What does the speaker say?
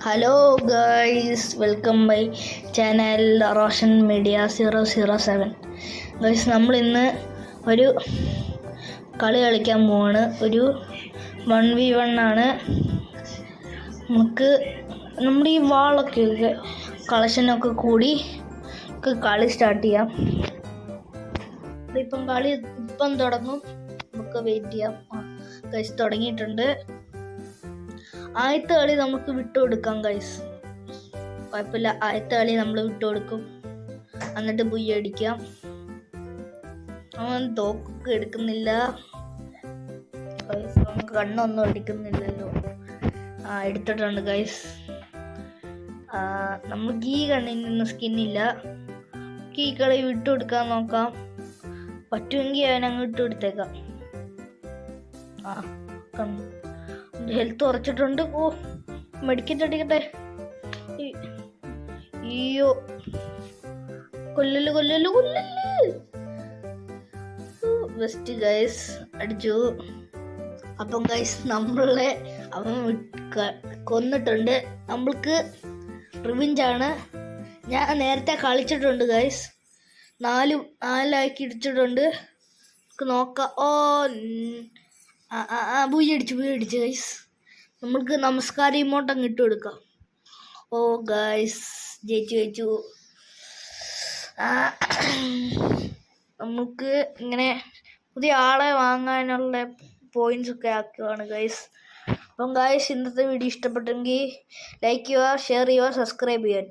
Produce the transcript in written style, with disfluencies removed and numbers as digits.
Hello guys, welcome my channel Roshan media 007. Guys, നമ്മളിന്ന് ഒരു കളി കളിക്കാൻ പോവാണ്. ഒരു 1v1 ആണ്. നമുക്ക് നമ്മുടെ ഈ വാളൊക്കെ കളക്ഷനൊക്കെ കൂടി കളി സ്റ്റാർട്ട് ചെയ്യാം. ഇപ്പം തുടങ്ങും. നമുക്ക് വെയിറ്റ് ചെയ്യാം. ഗൈസ്, തുടങ്ങിയിട്ടുണ്ട്. ആദ്യത്തെ കളി നമുക്ക് വിട്ടുകൊടുക്കാം ഗൈസ്, കുഴപ്പമില്ല. ആദ്യത്തെ കളി നമ്മൾ വിട്ടുകൊടുക്കും, എന്നിട്ട് ബുയ്യ അടിക്കാം. അവൻ തോക്ക് എടുക്കുന്നില്ല ഗൈസ്, അവൻ കണ്ണൊന്നും അടിക്കുന്നില്ലല്ലോ. എടുത്തിട്ടുണ്ട് ഗൈസ്. നമുക്ക് ഈ കണ്ണിൽ നിന്ന് സ്കിന്നില്ല. ഈ കളി വിട്ടുകൊടുക്കാൻ നോക്കാം. പറ്റുമെങ്കിൽ അവൻ അങ്ങ് വിട്ടുകൊടുത്തേക്കാം. ഹെൽത്ത് കുറച്ചിട്ടുണ്ട്. മെഡിക്കറ്റ് അടിക്കട്ടെ. അയ്യോ, കൊല്ലല് ബെസ്റ്റ് ഗൈസ്, അടിച്ചു. അപ്പം ഗൈസ്, നമ്മളെ അവൻ കൊന്നിട്ടുണ്ട്. നമ്മൾക്ക് റിവെഞ്ചാണ്. ഞാൻ നേരത്തെ കളിച്ചിട്ടുണ്ട് ഗൈസ്, നാലാക്കി ഇടിച്ചിട്ടുണ്ട്. നമുക്ക് നോക്കാം. ബുയ്യടിച്ചു ഗൈസ്. നമ്മൾക്ക് നമസ്കാരം ഇമോട്ടം ഇട്ട് കൊടുക്കാം. ഗൈസ്, ജയിച്ചു. നമുക്ക് ഇങ്ങനെ പുതിയ ആളെ വാങ്ങാനുള്ള പോയിന്റ്സ് ഒക്കെ ആക്കുകയാണ് ഗൈസ്. അപ്പം ഗൈസ്, ഇന്നത്തെ വീഡിയോ ഇഷ്ടപ്പെട്ടെങ്കിൽ ലൈക്ക് ചെയ്യുക, ഷെയർ ചെയ്യുക, സബ്സ്ക്രൈബ് ചെയ്യുക.